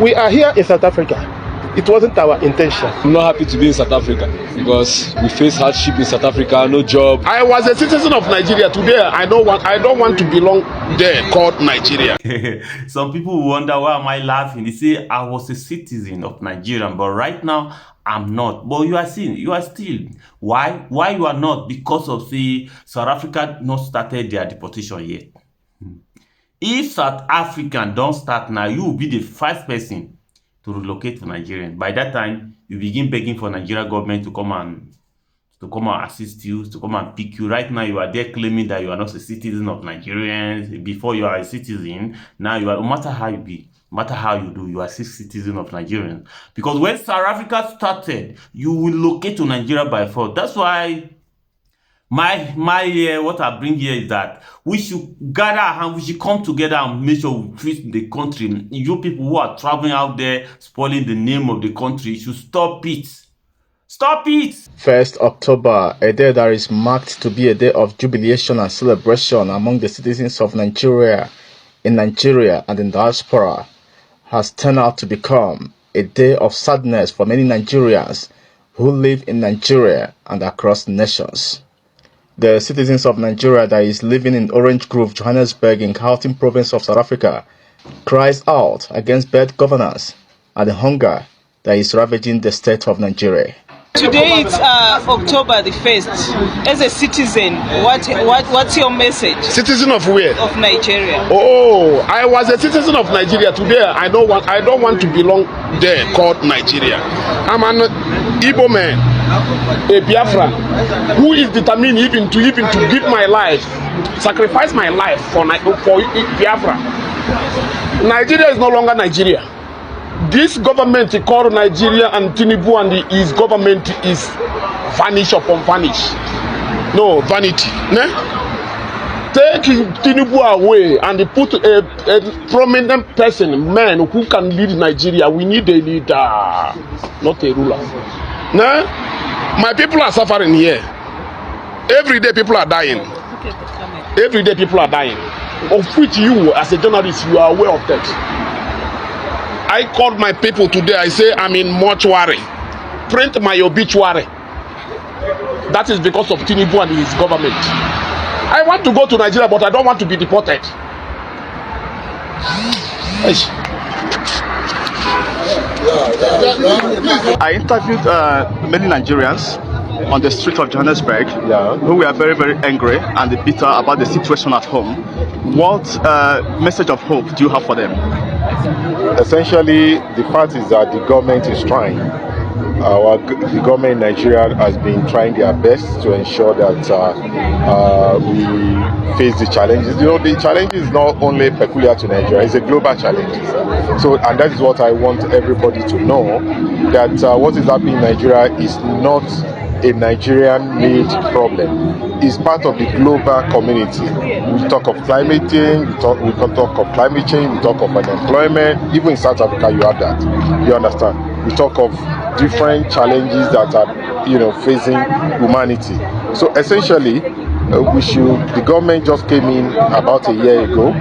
We are here in South Africa. It wasn't our intention. I'm not happy to be in South Africa because we face hardship in South Africa, no job. I was a citizen of Nigeria. Today, I don't want to belong there called Nigeria. Some people wonder why am I laughing. They say I was a citizen of Nigeria, but right now I'm not. But you are still. Why? Why you are not? Because of South Africa not started their deportation yet. If South African don't start now, you will be the first person to relocate to Nigeria. By that time, you begin begging for Nigeria government to come and assist you, to come and pick you. Right now, you are there claiming that you are not a citizen of Nigerians. Before you are a citizen, now you are, no matter how you be, no matter how you do, you are still citizen of Nigerians. Because when South Africa started, you will locate to Nigeria by force. That's why what I bring here is that we should gather our hands, we should come together and make sure we treat the country. You people who are traveling out there, spoiling the name of the country, should stop it. Stop it! 1st October, a day that is marked to be a day of jubilation and celebration among the citizens of Nigeria, in Nigeria and in diaspora, has turned out to become a day of sadness for many Nigerians who live in Nigeria and across nations. The citizens of Nigeria that is living in Orange Grove, Johannesburg in Gauteng province of South Africa cries out against bad governance and the hunger that is ravaging the state of Nigeria. Today it's October the 1st. As a citizen, what's your message? Citizen of where? Of Nigeria. Oh, I was a citizen of Nigeria. Today, I don't want to belong there called Nigeria. I'm an Igbo man, a Biafran, who is determined even to give my life, sacrifice my life for Biafra. Nigeria is no longer Nigeria. This government called Nigeria and Tinubu and his government is vanish upon vanish. No, vanity. Ne? Take Tinubu away and put a prominent person, man who can lead Nigeria. We need a leader, not a ruler. Ne? My people are suffering here. Every day people are dying. Every day people are dying. Of which you, as a journalist, you are aware of that. I called my people today. I say I'm in mortuary. Print my obituary. That is because of Tinubu and his government. I want to go to Nigeria, but I don't want to be deported. I interviewed many Nigerians on the street of Johannesburg who were very, very angry and bitter about the situation at home. What message of hope do you have for them? Essentially, the part is that the government is trying. The government in Nigeria has been trying their best to ensure that we face the challenges. You know, the challenge is not only peculiar to Nigeria; it's a global challenge. So, and that is what I want everybody to know, that what is happening in Nigeria is not a Nigerian-made problem. It's part of the global community. We talk of climate change, we talk of climate change, we talk of unemployment. Even in South Africa, you have that. You understand? We talk of different challenges that are, facing humanity. So essentially, the government just came in about a year ago.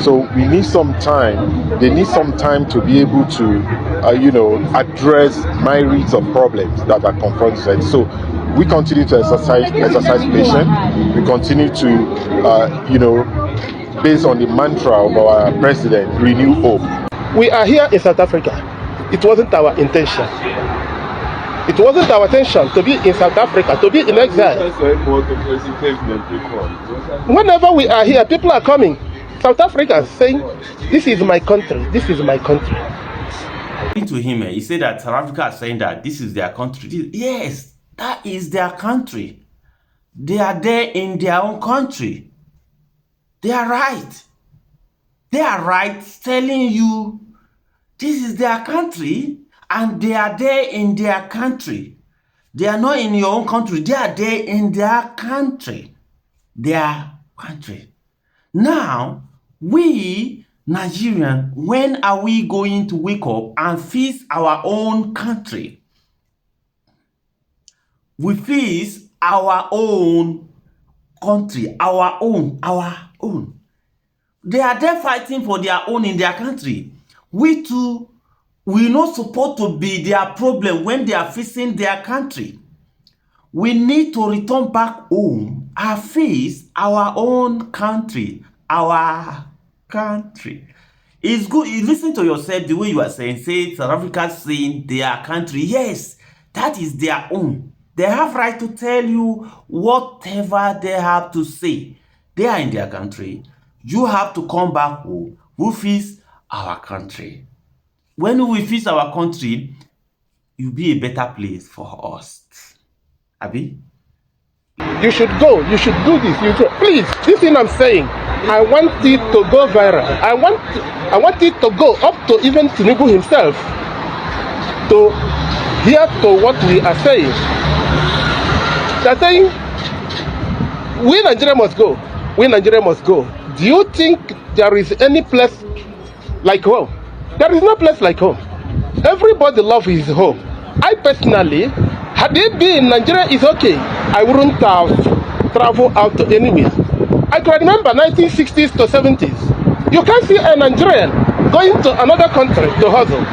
So we need some time. They need some time to be able to, address myriads of problems that are confronting us. So we continue to exercise patience. We continue to, based on the mantra of our president, renew hope. We are here in South Africa. It wasn't our intention. It wasn't our intention to be in South Africa, to be in exile. Whenever we are here, people are coming. South Africa is saying, this is my country, this is my country. To him, he said that South Africa is saying that this is their country. Yes, that is their country. They are there in their own country. They are right. They are right telling you this is their country and they are there in their country. They are not in your own country. They are there in their country. Their country. Now, we Nigerians, when are we going to wake up and fix our own country? We fix our own country, our own. They are there fighting for their own in their country. We too, We not supposed to be their problem when they are facing their country. We need to return back home and face our own country. Our country. It's good. You listen to yourself the way you are saying. Say South Africa saying their country. Yes, that is their own. They have right to tell you whatever they have to say. They are in their country. You have to come back home. We face our country. When we face our country, it will be a better place for us. Abi? You should go. You should do this. You should, please. This thing I'm saying, I want it to go viral. I want it to go up to even Tinubu himself to hear to what we are saying. They're saying we Nigeria must go. We Nigeria must go. Do you think there is any place like home? There is no place like home. Everybody loves his home. I personally, had it been in Nigeria, is okay. I wouldn't have traveled out to anywhere. I can remember 1960s to 70s. You can't see a Nigerian going to another country to hustle.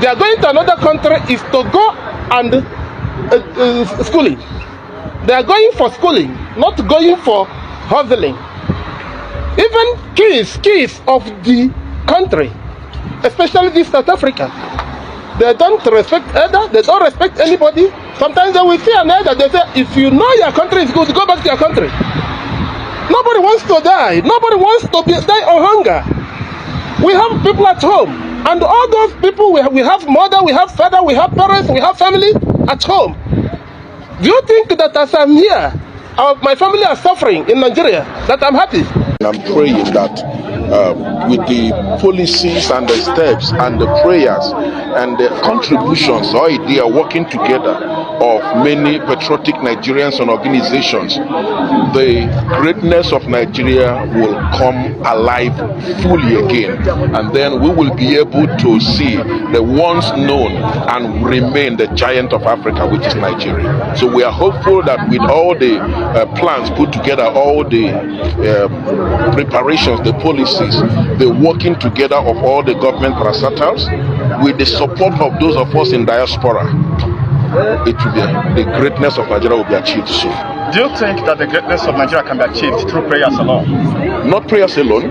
They are going to another country is to go and schooling. They are going for schooling, not going for hustling. Even kids of the country, especially this South Africa, they don't respect elder, they don't respect anybody. Sometimes they will see an elder, they say, if you know your country is good, go back to your country. Nobody wants to die. Nobody wants to die of hunger. We have people at home. And all those people, we have mother, we have father, we have parents, we have family at home. Do you think that as I'm here, my family are suffering in Nigeria, that I'm happy? I'm praying that with the policies and the steps and the prayers and the contributions, they are working together of many patriotic Nigerians and organizations, the greatness of Nigeria will come alive fully again, and then we will be able to see the once known and remain the giant of Africa, which is Nigeria. So we are hopeful that with all the plans put together, all the preparations, the policies, the working together of all the government parastatals, with the support of those of us in diaspora, it will be, the greatness of Nigeria will be achieved soon. Do you think that the greatness of Nigeria can be achieved through prayers alone? Not prayers alone,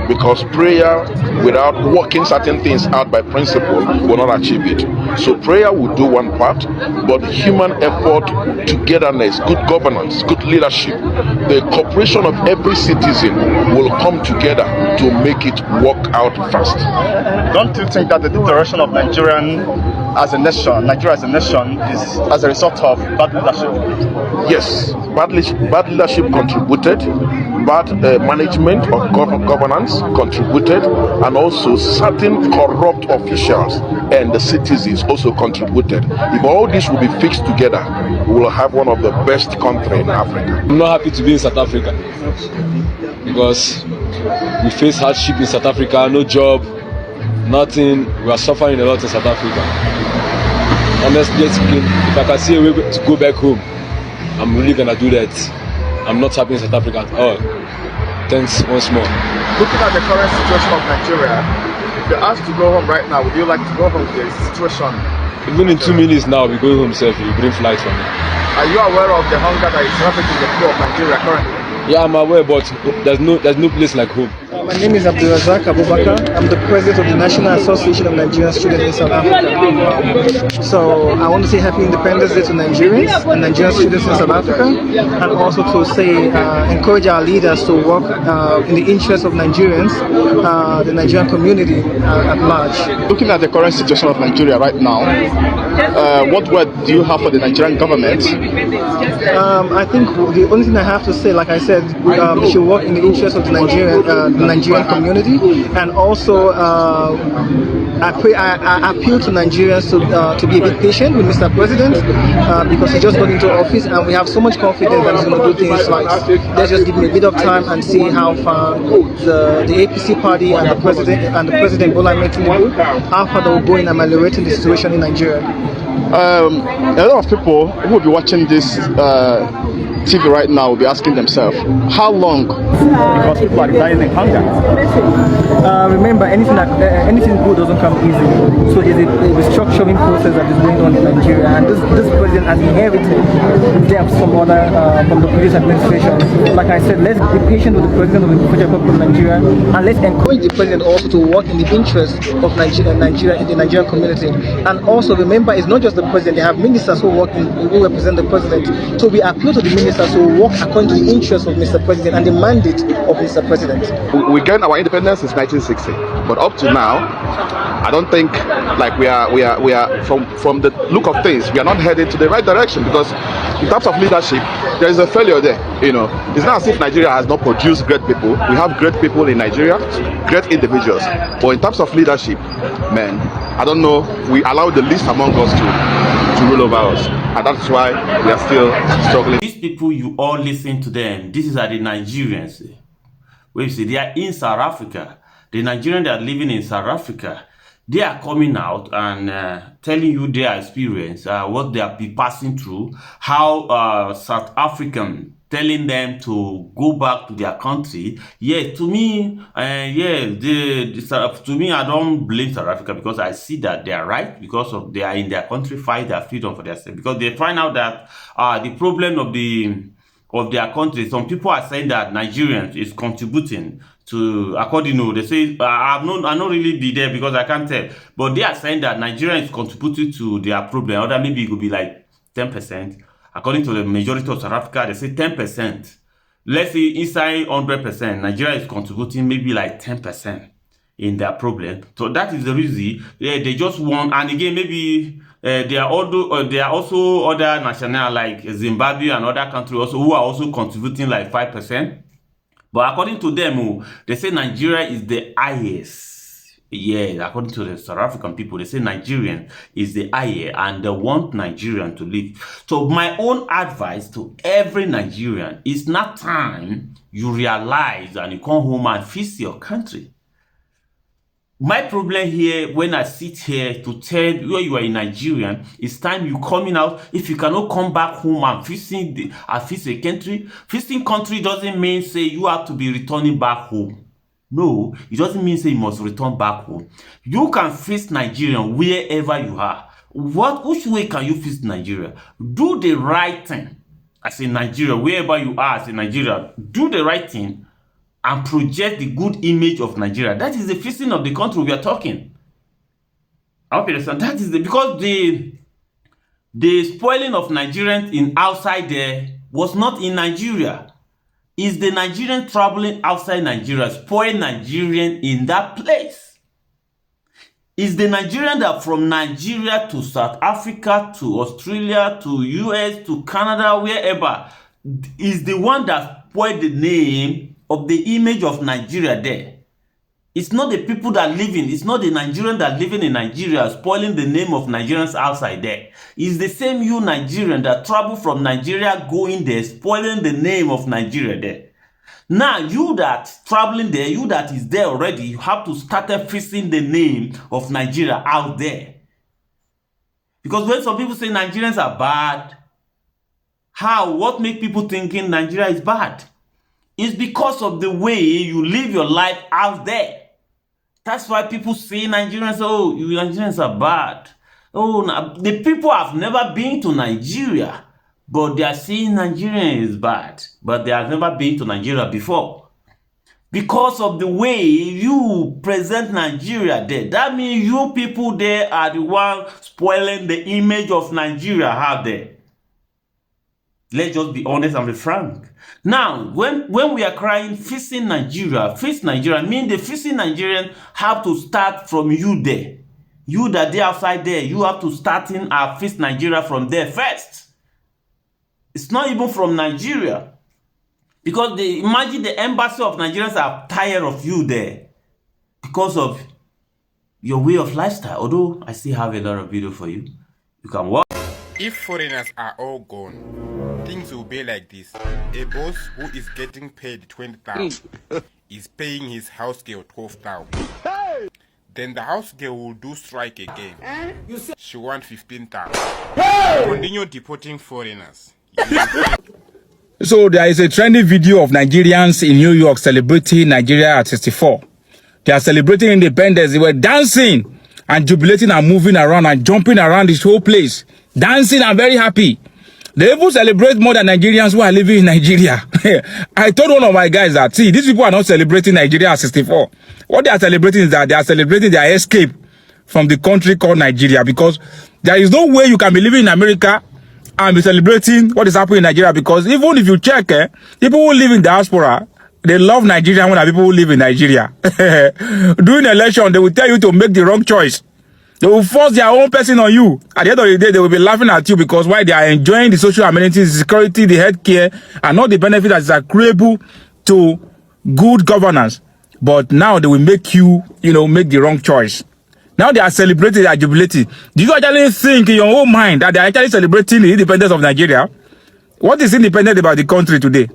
because prayer without working certain things out by principle will not achieve it. So prayer will do one part, but human effort, togetherness, good governance, good leadership, the cooperation of every citizen will come together to make it work out fast. Don't you think that the deterioration of Nigeria as a nation is as a result of bad leadership? Yes, bad leadership contributed, bad management of governance contributed, and also certain corrupt officials and the citizens also contributed. If all this will be fixed together, we will have one of the best countries in Africa. I'm not happy to be in South Africa because we face hardship in South Africa, no job, nothing. We are suffering a lot in South Africa. Honestly speaking, if I can see a way to go back home, I'm really gonna do that. I'm not happy in South Africa at all. Thanks once more. Looking at the current situation of Nigeria, if you're asked to go home right now, would you like to go home to the situation? Even in 2 minutes now, we're going home safe. You bring flight for me. Are you aware of the hunger that is ravaging the poor of Nigeria currently? Yeah, I'm aware, but there's no place like home. My name is Abdulrazak Abubakar. I'm the president of the National Association of Nigerian Students in South Africa. So I want to say Happy Independence Day to Nigerians and Nigerian students in South Africa, and also to say encourage our leaders to work in the interest of Nigerians, the Nigerian community at large. Looking at the current situation of Nigeria right now, what word do you have for the Nigerian government? I think the only thing I have to say, like I said, we should work in the interest of the Nigerian community, and also I appeal to Nigerians to be a bit patient with Mr. President because he just got into office, and we have so much confidence that he's going to do things right. Let's just give him a bit of time and see how far the APC party and the President Bola Ahmed Tinubu, how far they will go in ameliorating the situation in Nigeria. A lot of people who will be watching this TV right now will be asking themselves, how long? Because people are dying in hunger. Remember, anything good doesn't come easy. So there's a restructuring process that is going on in Nigeria, and this president has inherited debts from the previous administration. Like I said, let's be patient with the president of the Federal Republic of Nigeria, and let's encourage the president also to work in the interest of Nigeria in the Nigerian community. And also remember, it's not just the president; they have ministers who represent the president. So we appeal to the ministers to work according to the interests of Mr. President and the mandate of Mr. President. We gained our independence since 1960, but up to now, I don't think like we are from the look of things, we are not headed to the right direction, because in terms of leadership, there is a failure there. It's not as if Nigeria has not produced great people. We have great people in Nigeria, great individuals, but in terms of leadership, man, I don't know, we allow the least among us to rule over us, and that's why we are still struggling. These people, you all listen to them. These are the Nigerians. We see they are in South Africa. The Nigerians that are living in South Africa, they are coming out and telling you their experience, what they have been passing through, how South African telling them to go back to their country. Yeah, to me, to me, I don't blame South Africa, because I see that they are right, because of they are in their country, fight their freedom for themselves, because they find out that the problem of their country, some people are saying that Nigerians is contributing to, according to, they say, I not really be there because I can't tell, but they are saying that Nigeria is contributing to their problem, or that maybe it could be like 10%. According to the majority of South Africa, they say 10%. Let's say inside 100%, Nigeria is contributing maybe like 10% in their problem. So that is the reason they just want, and again, maybe there are also other national like Zimbabwe and other countries also who are also contributing like 5%. But according to them, they say Nigeria is the highest. Yeah, according to the South African people, they say Nigerian is the highest and they want Nigerian to live. So my own advice to every Nigerian is not time you realize and you come home and fix your country. My problem here, when I sit here to tell you you are a Nigerian, it's time you coming out. If you cannot come back home and fix a country, fixing country doesn't mean say you have to be returning back home. No, it doesn't mean say you must return back home. You can fix Nigeria wherever you are. Which way can you fix Nigeria? Do the right thing as a Nigeria, wherever you are as a Nigeria. Do the right thing and project the good image of Nigeria. That is the fixing of the country we are talking. I hope you understand. That is because the spoiling of Nigerians in outside there was not in Nigeria. Is the Nigerian traveling outside Nigeria spoil Nigerian in that place? Is the Nigerian that from Nigeria to South Africa to Australia to US to Canada, wherever, is the one that spoiled the name of the image of Nigeria there? It's not the people that live in, it's not the Nigerian that living in Nigeria spoiling the name of Nigerians outside there. It's the same you Nigerian that travel from Nigeria going there, spoiling the name of Nigeria there. Now, you that traveling there, you that is there already, you have to start fixing the name of Nigeria out there. Because when some people say Nigerians are bad, what make people thinking Nigeria is bad? It's because of the way you live your life out there. That's why people say Nigerians, oh, you Nigerians are bad. Oh, the people have never been to Nigeria, but they are saying Nigeria is bad. But they have never been to Nigeria before. Because of the way you present Nigeria there. That means you people there are the ones spoiling the image of Nigeria out there. Let's just be honest and be frank. Now, when we are crying, fixing Nigeria, mean the fixing Nigerian have to start from you there. You that they outside there, you have to start in fix Nigeria from there first. It's not even from Nigeria. Because imagine the embassy of Nigerians are tired of you there. Because of your way of lifestyle. Although I still have a lot of video for you. You can watch. If foreigners are all gone, things will be like this. A boss who is getting paid 20,000 is paying his house girl 12,000. Hey! Then the house girl will do strike again. She wants 15,000. Hey! Continue deporting foreigners. So there is a trending video of Nigerians in New York celebrating Nigeria at 64. They are celebrating independence. They were dancing and jubilating and moving around and jumping around this whole place. Dancing and very happy. They even celebrate more than Nigerians who are living in Nigeria. I told one of my guys that, see, these people are not celebrating Nigeria at 64. What they are celebrating is that they are celebrating their escape from the country called Nigeria, because there is no way you can be living in America and be celebrating what is happening in Nigeria, because even if you check, people who live in diaspora, they love Nigeria more than people who live in Nigeria. During election, they will tell you to make the wrong choice. They will force their own person on you. At the end of the day, they will be laughing at you because why? They are enjoying the social amenities, the security, the healthcare, and all the benefits that is agreeable to good governance. But now they will make you, make the wrong choice. Now they are celebrating, they are jubilating. Do you actually think in your own mind that they are actually celebrating the independence of Nigeria? What is independent about the country today?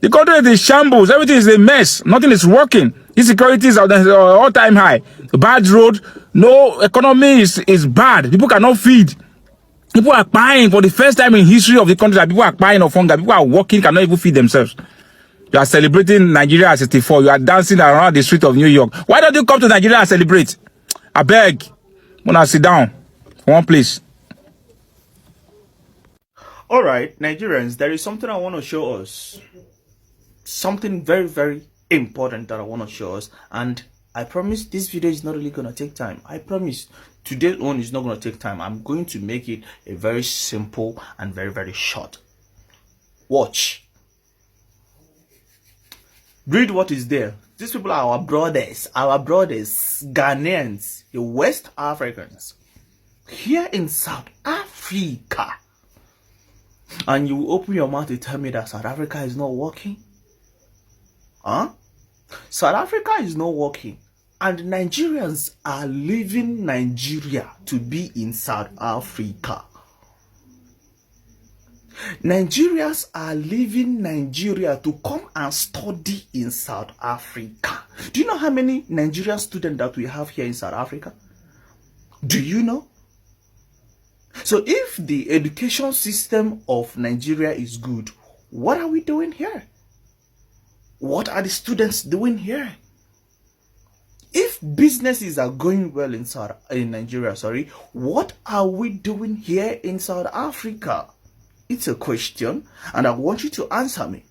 The country is in shambles. Everything is a mess. Nothing is working. Insecurity is at all-time high. Bad road. No economy is bad. People cannot feed. People are crying for the first time in history of the country. That people are crying of hunger. People are working, cannot even feed themselves. You are celebrating Nigeria at 64. You are dancing around the street of New York. Why don't you come to Nigeria and celebrate? I beg. Wanna sit down. One place. All right, Nigerians, there is something I want to show us. Something very, very important that I want to show us. And I promise this video is not really going to take time. I promise today's one is not going to take time. I'm going to make it a very simple and very, very short. Watch. Read what is there. These people are our brothers, Ghanaians, the West Africans, here in South Africa. And you open your mouth to tell me that South Africa is not working? Huh? South Africa is not working. And Nigerians are leaving Nigeria to be in South Africa. Nigerians are leaving Nigeria to come and study in South Africa. Do you know how many Nigerian students that we have here in South Africa? Do you know? So if the education system of Nigeria is good, what are we doing here? What are the students doing here? If businesses are going well in Nigeria, what are we doing here in South Africa? It's a question, and I want you to answer me.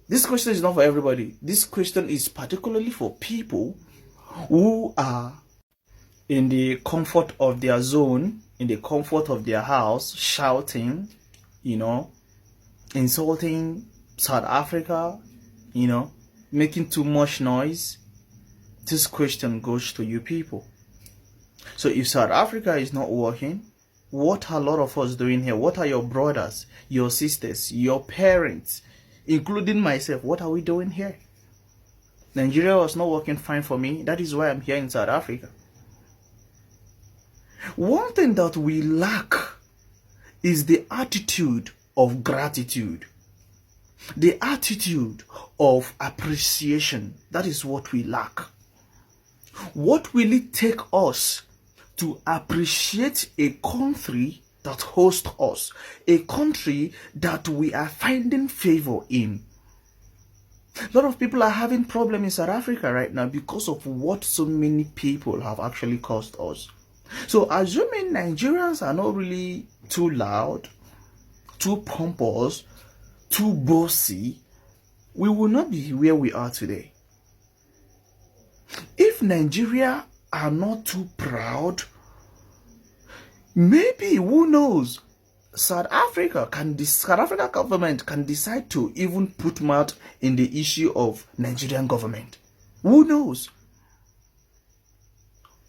This question is not for everybody. This question is particularly for people who are in the comfort of their zone, in the comfort of their house, shouting, insulting South Africa, making too much noise. This question goes to you people. So if South Africa is not working, what are a lot of us doing here? What are your brothers, your sisters, your parents, including myself? What are we doing here? Nigeria was not working fine for me. That is why I'm here in South Africa. One thing that we lack is the attitude of gratitude. The attitude of appreciation. That is what we lack. What will it take us to appreciate a country that hosts us, a country that we are finding favor in? A lot of people are having problems in South Africa right now because of what so many people have actually caused us. So assuming Nigerians are not really too loud, too pompous, too bossy, we will not be where we are today. If Nigeria are not too proud, maybe, who knows, South Africa government can decide to even put mouth in the issue of Nigerian government. Who knows?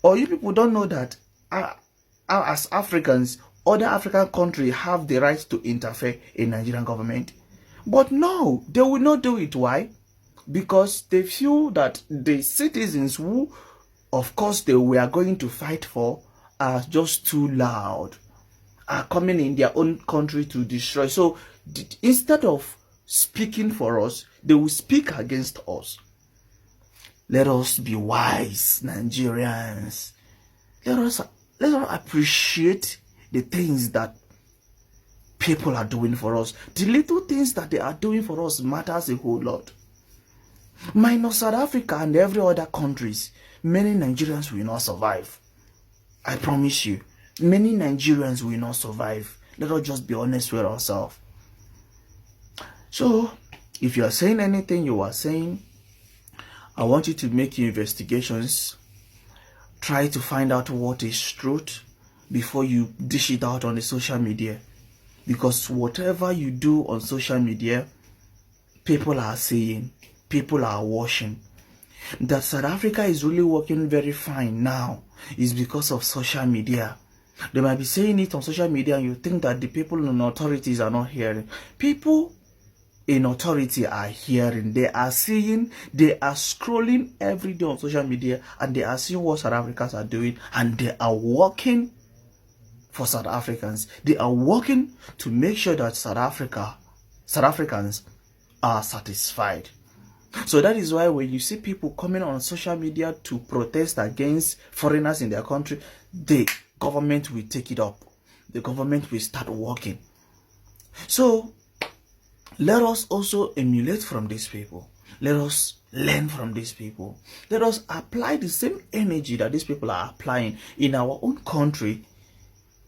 Or you people don't know that as Africans, other African countries have the right to interfere in Nigerian government. But no, they will not do it. Why? Because they feel that the citizens who, of course, they were going to fight for are just too loud, are coming in their own country to destroy. So instead of speaking for us, they will speak against us. Let us be wise, Nigerians. Let us appreciate the things that people are doing for us. The little things that they are doing for us matters a whole lot. Minus South Africa and every other countries, many Nigerians will not survive. I promise you, many Nigerians will not survive. Let us just be honest with ourselves. So, if you are saying anything you are saying, I want you to make your investigations. Try to find out what is truth before you dish it out on the social media. Because whatever you do on social media, people are saying, people are watching. That South Africa is really working very fine now is because of social media. They might be saying it on social media and you think that the people in authorities are not hearing. People in authority are hearing. They are seeing, they are scrolling every day on social media and they are seeing what South Africans are doing and they are working for South Africans. They are working to make sure that South Africans are satisfied. So that is why when you see people coming on social media to protest against foreigners in their country, the government will take it up. The government will start working. So let us also emulate from these people. Let us learn from these people. Let us apply the same energy that these people are applying in our own country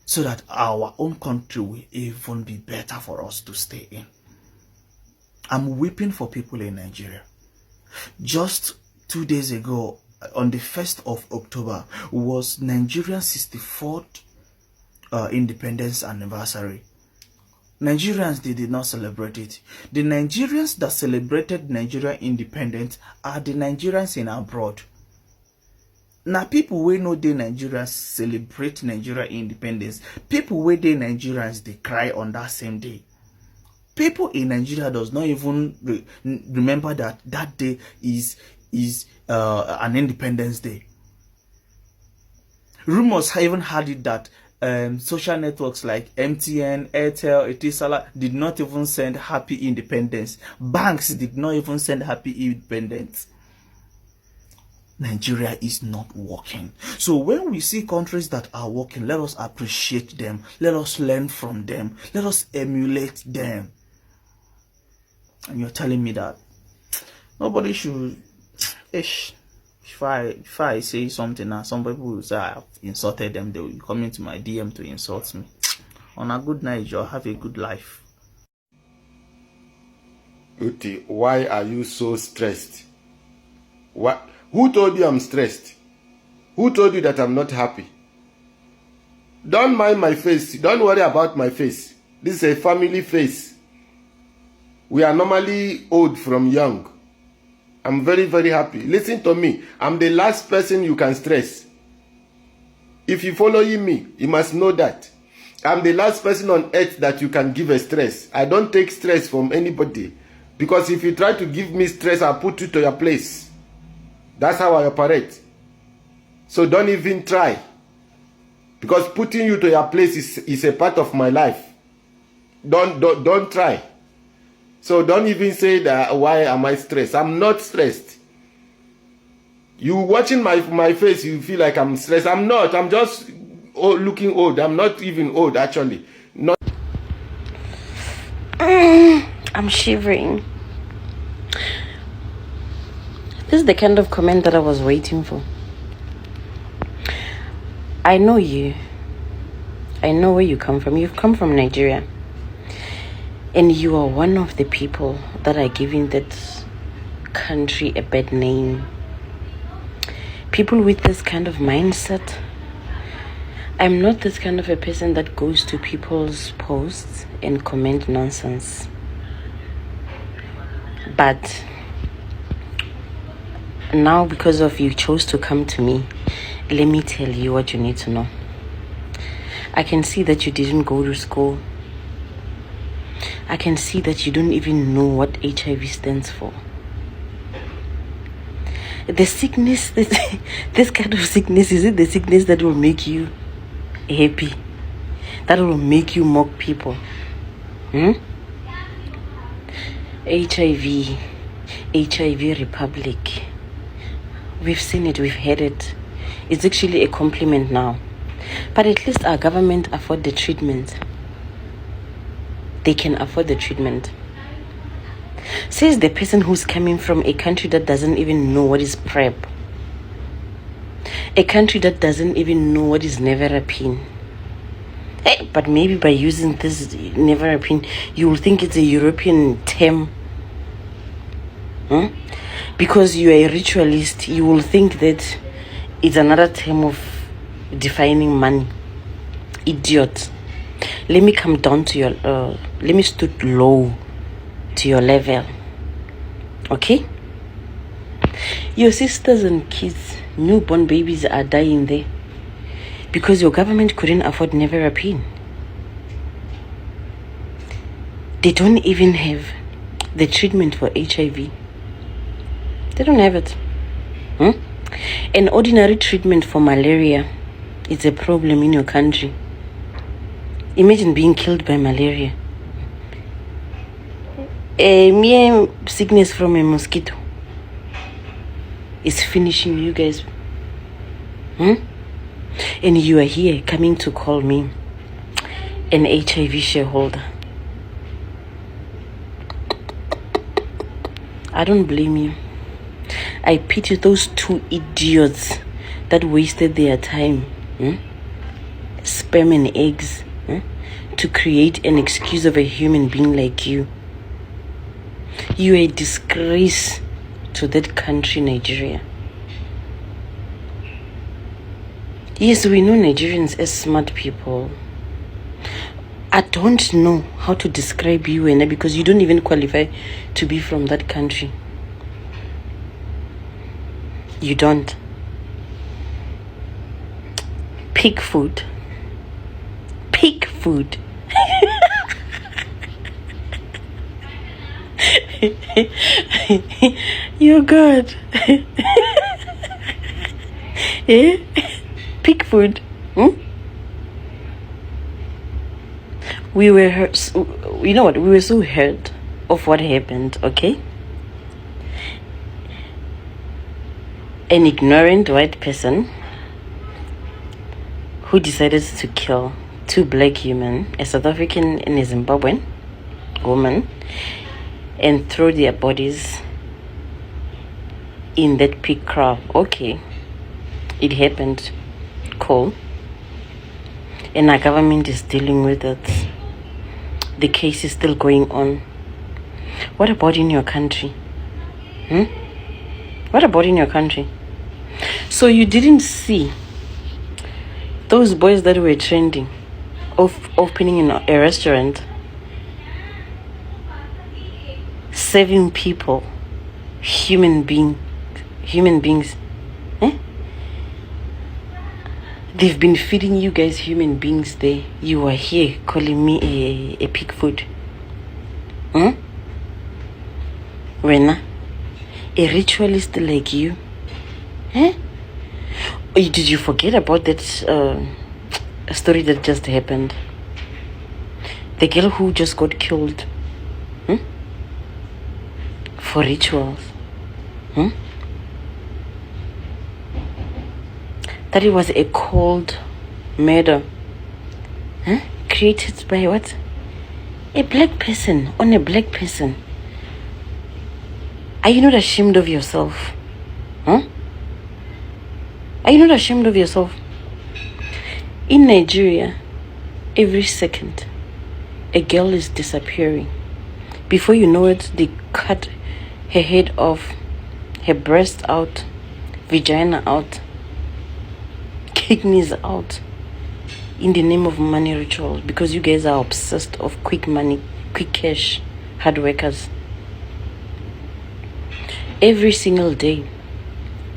so that our own country will even be better for us to stay in. I'm weeping for people in Nigeria. Just 2 days ago, on the 1st of October, was Nigeria's 64th independence anniversary. Nigerians, they did not celebrate it. The Nigerians that celebrated Nigeria independence are the Nigerians in abroad. Now, people wey know the Nigerians celebrate Nigeria independence. People wey dey Nigerians, they cry on that same day. People in Nigeria does not even remember that that day is an Independence Day. Rumors even had it that social networks like MTN, Airtel, Etisalat did not even send happy independence. Banks did not even send happy independence. Nigeria is not working. So when we see countries that are working, let us appreciate them. Let us learn from them. Let us emulate them. And you're telling me that nobody should... If I say something now, some people will say I have insulted them. They will be coming to my DM to insult me. On a good night, you'll have a good life. Uti, why are you so stressed? What? Who told you I'm stressed? Who told you that I'm not happy? Don't mind my face. Don't worry about my face. This is a family face. We are normally old from young. I'm very, very happy. Listen to me. I'm the last person you can stress. If you follow me, you must know that. I'm the last person on earth that you can give a stress. I don't take stress from anybody. Because if you try to give me stress, I'll put you to your place. That's how I operate. So don't even try. Because putting you to your place is a part of my life. Don't try. So don't even say that, why am I stressed? I'm not stressed. You watching my face, you feel like I'm stressed. I'm not. I'm just looking old. I'm not even old, actually. Not. I'm shivering. This is the kind of comment that I was waiting for. I know you. I know where you come from. You've come from Nigeria. And you are one of the people that are giving that country a bad name. People with this kind of mindset. I'm not this kind of a person that goes to people's posts and comment nonsense. But now, because of you chose to come to me, let me tell you what you need to know. I can see that you didn't go to school. I can see that you don't even know what HIV stands for. The sickness, this kind of sickness, is it the sickness that will make you happy? That will make you mock people? HIV Republic. We've seen it, we've heard it. It's actually a compliment now. But at least our government afford the treatment. they can afford the treatment. Says the person who's coming from a country that doesn't even know what is PrEP. A country that doesn't even know what is nevirapine. Hey, but maybe by using this nevirapine, you will think it's a European term. Because you are a ritualist, you will think that it's another term of defining money. Idiot. Let me come down to your, let me stoop low to your level. Okay? Your sisters and kids, newborn babies are dying there because your government couldn't afford nevirapine. They don't even have the treatment for HIV. They don't have it. An ordinary treatment for malaria is a problem in your country. Imagine being killed by malaria. A mere sickness from a mosquito is finishing you guys. And you are here coming to call me an HIV shareholder. I don't blame you. I pity those two idiots that wasted their time, sperm and eggs, to create an excuse of a human being like you. You are a disgrace to that country, Nigeria. Yes, we know Nigerians as smart people. I don't know how to describe you, Anna, because you don't even qualify to be from that country. You don't. Pig food. Pig food. You're good. Eh? Pig food. We were hurt. You know what? We were so hurt of what happened, okay? An ignorant white person who decided to kill two black women, a South African and a Zimbabwean woman, and throw their bodies in that pig crop. Okay, it happened. Cool. And our government is dealing with it. The case is still going on. What about in your country? What about in your country? So you didn't see those boys that were trending of opening in a restaurant, serving people, human beings. They've been feeding you guys human beings there. You are here calling me a pig food. Rena, a ritualist like you. Did you forget about that story that just happened? The girl who just got killed for rituals. That it was a cold murder created by what? A black person on a black person. Are you not ashamed of yourself? Are you not ashamed of yourself? In Nigeria, every second, a girl is disappearing. Before you know it, they cut her head off, her breast out, vagina out, kidneys out, in the name of money rituals, because you guys are obsessed of quick money, quick cash, hard workers. Every single day,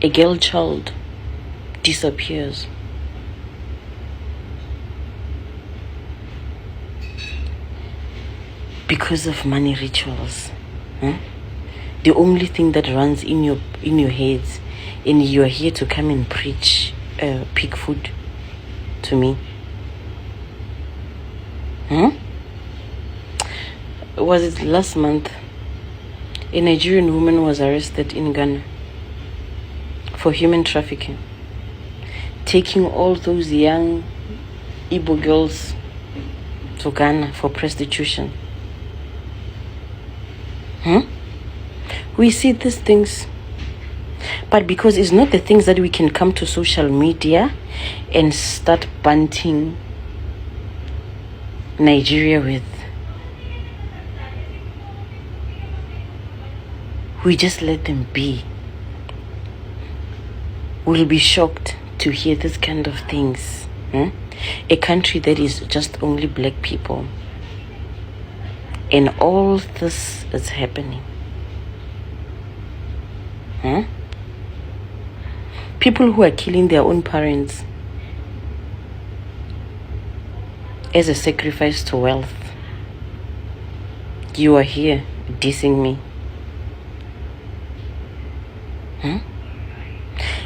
a girl child disappears. Because of money rituals. The only thing that runs in your heads, and you are here to come and preach pig food to me. Was it last month? A Nigerian woman was arrested in Ghana for human trafficking, taking all those young Igbo girls to Ghana for prostitution. We see these things, but because it's not the things that we can come to social media and start bunting Nigeria with. We just let them be. We'll be shocked to hear this kind of things. A country that is just only black people. And all this is happening. People who are killing their own parents as a sacrifice to wealth. You are here dissing me.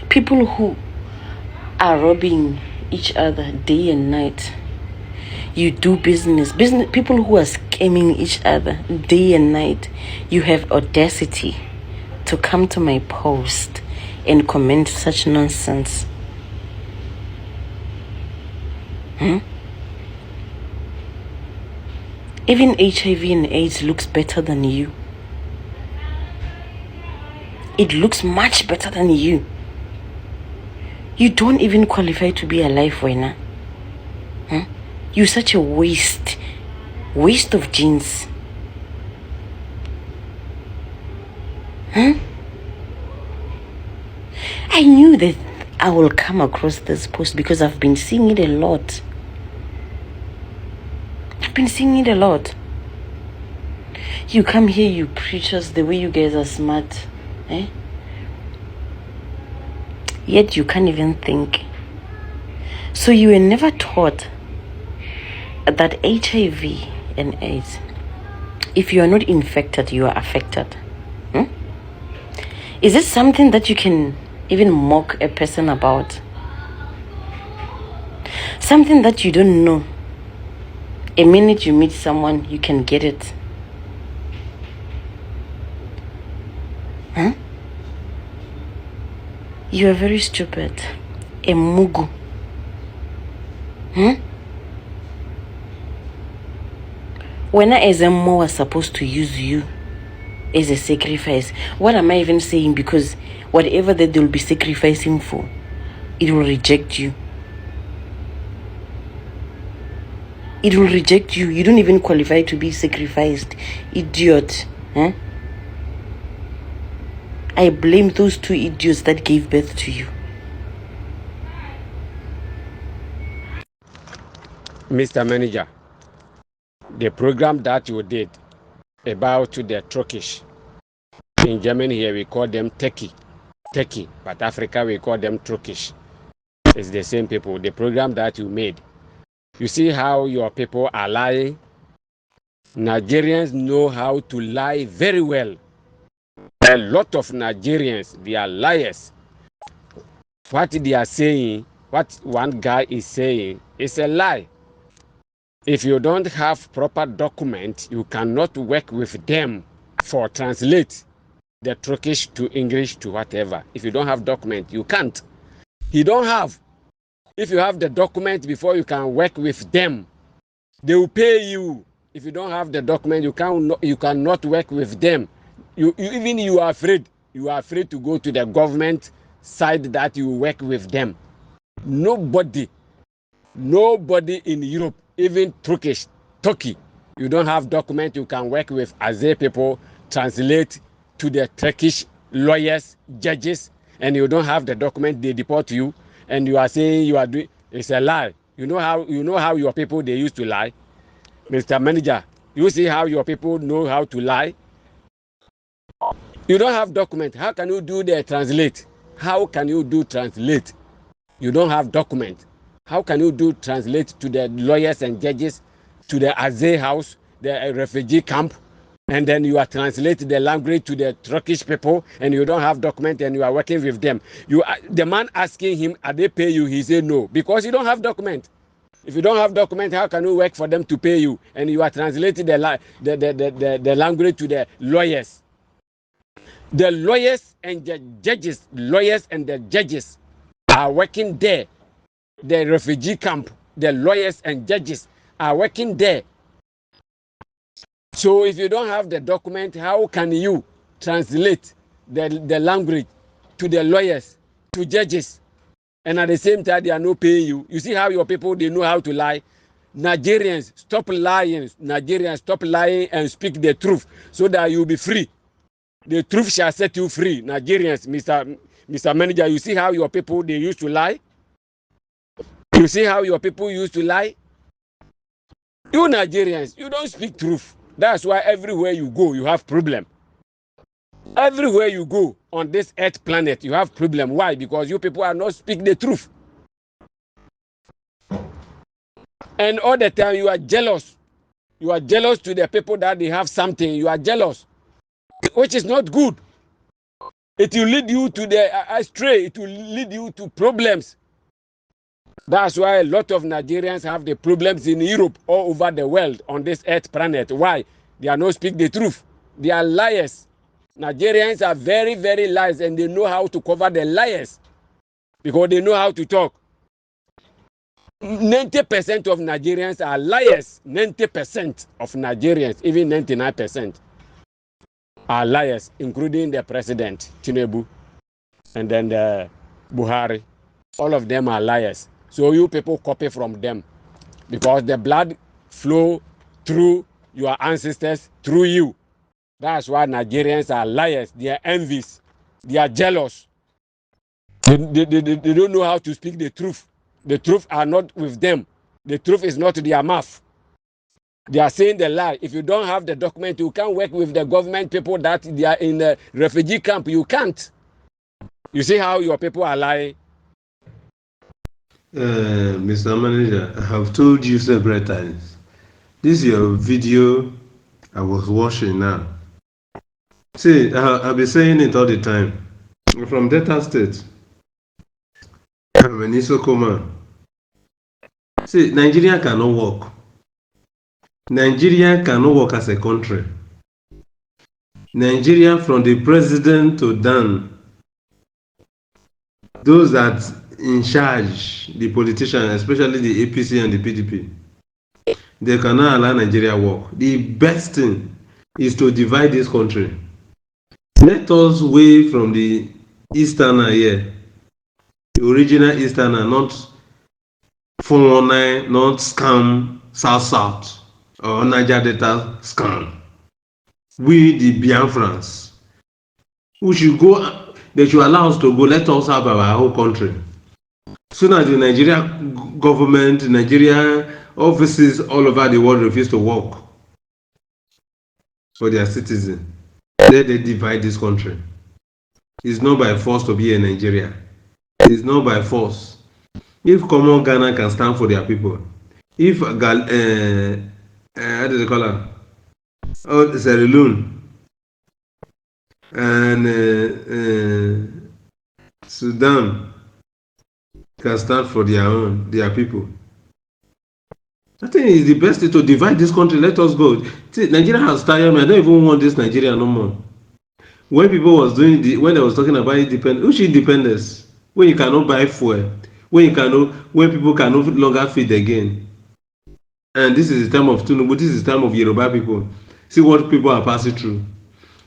People who are robbing each other day and night. You do business. People who are scamming each other day and night. You have audacity to come to my post and comment such nonsense. Even HIV and AIDS looks better than you. It looks much better than you. You don't even qualify to be alive, Wena. You're such a waste of genes. I knew that I will come across this post because I've been seeing it a lot. You come here, you preachers, the way you guys are smart, yet you can't even think. So you were never taught that HIV and AIDS, if you are not infected, you are affected. Is this something that you can even mock a person about? Something that you don't know. A minute you meet someone, you can get it. You are very stupid. A mugu. When I as a Mo was supposed to use you as a sacrifice, what am I even saying? Because whatever that they'll be sacrificing for, it will reject you. It will reject you. You don't even qualify to be sacrificed. Idiot. I blame those two idiots that gave birth to you. Mr. Manager, the program that you did about the Turkish, in Germany here we call them Turkey, but Africa we call them Turkish. It's the same people. The program that you made, you see how your people are lying? Nigerians know how to lie very well. A lot of Nigerians, they are liars. What they are saying, what one guy is saying, is a lie. If you don't have proper document, you cannot work with them for translate the Turkish to English to whatever. If you don't have document, you can't. You don't have. If you have the document before you can work with them, they will pay you. If you don't have the document, you cannot work with them. You are afraid. You are afraid to go to the government side that you work with them. Nobody in Europe, even Turkey, you don't have document you can work with Azeri people, translate to the Turkish lawyers, judges, and you don't have the document, they deport you, and you are saying you are doing, it's a lie. You know how your people, they used to lie? Mr. Manager, you see how your people know how to lie? You don't have document. How can you do the translate? How can you do translate? You don't have document. How can you do translate to the lawyers and judges, to the Azeh house, the refugee camp, and then you are translating the language to the Turkish people, and you don't have document, and you are working with them? The man asking him, are they pay you? He said no, because you don't have document. If you don't have document, how can you work for them to pay you? And you are translating the language to the lawyers. The lawyers and the judges are working there. The refugee camp, the lawyers and judges are working there. So if you don't have the document, how can you translate the language to the lawyers, to judges, and at the same time they are not paying you? You see how your people, they know how to lie? Nigerians, stop lying. Nigerians, stop lying and speak the truth so that you'll be free. The truth shall set you free. Nigerians, Mr. Manager, you see how your people, they used to lie? You see how your people used to lie? You Nigerians, you don't speak truth. That's why everywhere you go, you have problem. Everywhere you go on this earth planet, you have problem. Why? Because you people are not speak the truth. And all the time you are jealous. You are jealous to the people that they have something. You are jealous, which is not good. It will lead you to the astray. It will lead you to problems. That's why a lot of Nigerians have the problems in Europe, all over the world, on this earth planet. Why? They are not speak the truth. They are liars. Nigerians are very, very liars, and they know how to cover the liars because they know how to talk. 90% of Nigerians are liars. 90% of Nigerians, even 99%, are liars, including the president, Tinubu, and then the Buhari. All of them are liars. So you people copy from them because the blood flow through your ancestors, through you. That's why Nigerians are liars. They are envious. They are jealous. They don't know how to speak the truth. The truth are not with them. The truth is not their mouth. They are saying the lie. If you don't have the document, you can't work with the government people that they are in the refugee camp. You can't. You see how your people are lying? Mr. Manager, I have told you several times. This is your video I was watching now. See, I've been saying it all the time. I'm from Delta State. I'm an Isokoma. See, Nigeria cannot work. Nigeria cannot work as a country. Nigeria, from the president to down, those that in charge, the politicians, especially the APC and the PDP, they cannot allow Nigeria work. The best thing is to divide this country. Let us away from the Easterner here, the original Easterner, not 419, not scam South or Niger Delta scam. We the Biafrans, we should go, they should allow us to go, let us have our whole country. Soon as the Nigeria government, Nigeria offices all over the world refuse to work for their citizens, let them divide this country. It's not by force to be a Nigeria. It's not by force. If common Ghana can stand for their people, if how do they call her? Oh, Sierra Leone and Sudan can stand for their people, I think it's the best thing to divide this country. Let us go. See, Nigeria has tired me. I don't even want this Nigeria no more. When people was doing when they was talking about independence, which independence? When you cannot buy fuel, when people can no longer feed again. And this is the time of Tinubu, this is the time of Yoruba people. See what people are passing through.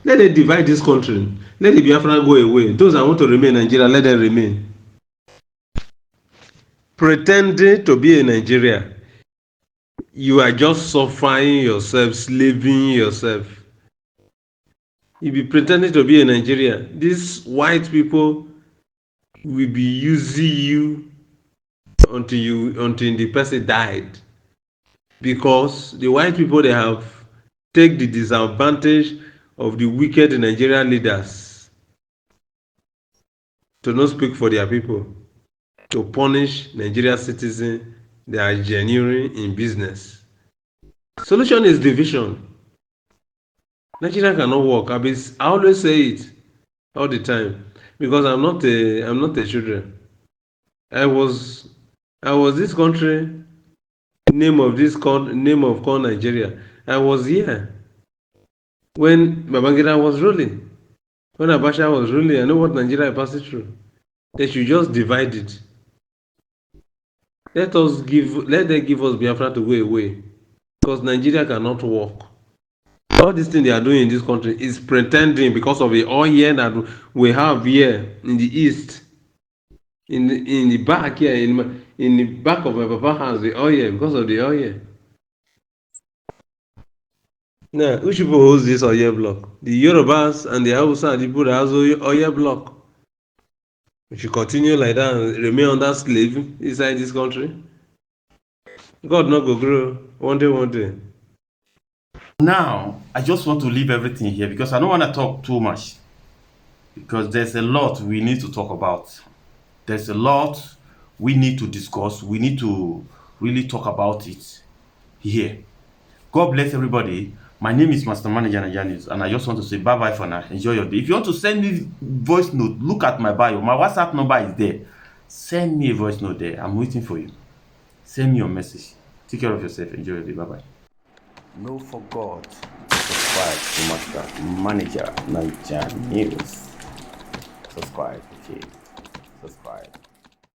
Let them divide this country. Let the Biafra go away. Those that want to remain in Nigeria, let them remain. Pretending to be in Nigeria, you are just suffering yourself, slaving yourself. You be pretending to be in Nigeria. These white people will be using you until the person died. Because the white people, they have take the disadvantage of the wicked Nigerian leaders to not speak for their people, to punish Nigerian citizens that are genuine in business. Solution is division. Nigeria cannot work. I always say it all the time because I'm not a children. I was this country, name of called Nigeria. I was here when Babangida was ruling. When Abacha was ruling, I know what Nigeria passed through. They should just divide it. Let them give us Biafra to go away. Because Nigeria cannot work. All this thing they are doing in this country is pretending because of the oil that we have here in the east. In the back here, in the back of my papa house, the oil, because of the oil. Now, which people holds this oil block? The Yorubas and the Hausa, the people that has oil block. We should continue like that and remain under slave inside this country. God not go grow one day, one day. Now, I just want to leave everything here because I don't want to talk too much. Because there's a lot we need to talk about. There's a lot we need to discuss. We need to really talk about it here. God bless everybody. My name is Master Manager Nigerians, and I just want to say bye-bye for now. Enjoy your day. If you want to send me voice note, look at my bio. My WhatsApp number is there. Send me a voice note there. I'm waiting for you. Send me your message. Take care of yourself. Enjoy your day. Bye-bye. No forgot to subscribe to Master Manager Nigerian News. Subscribe, okay. Subscribe.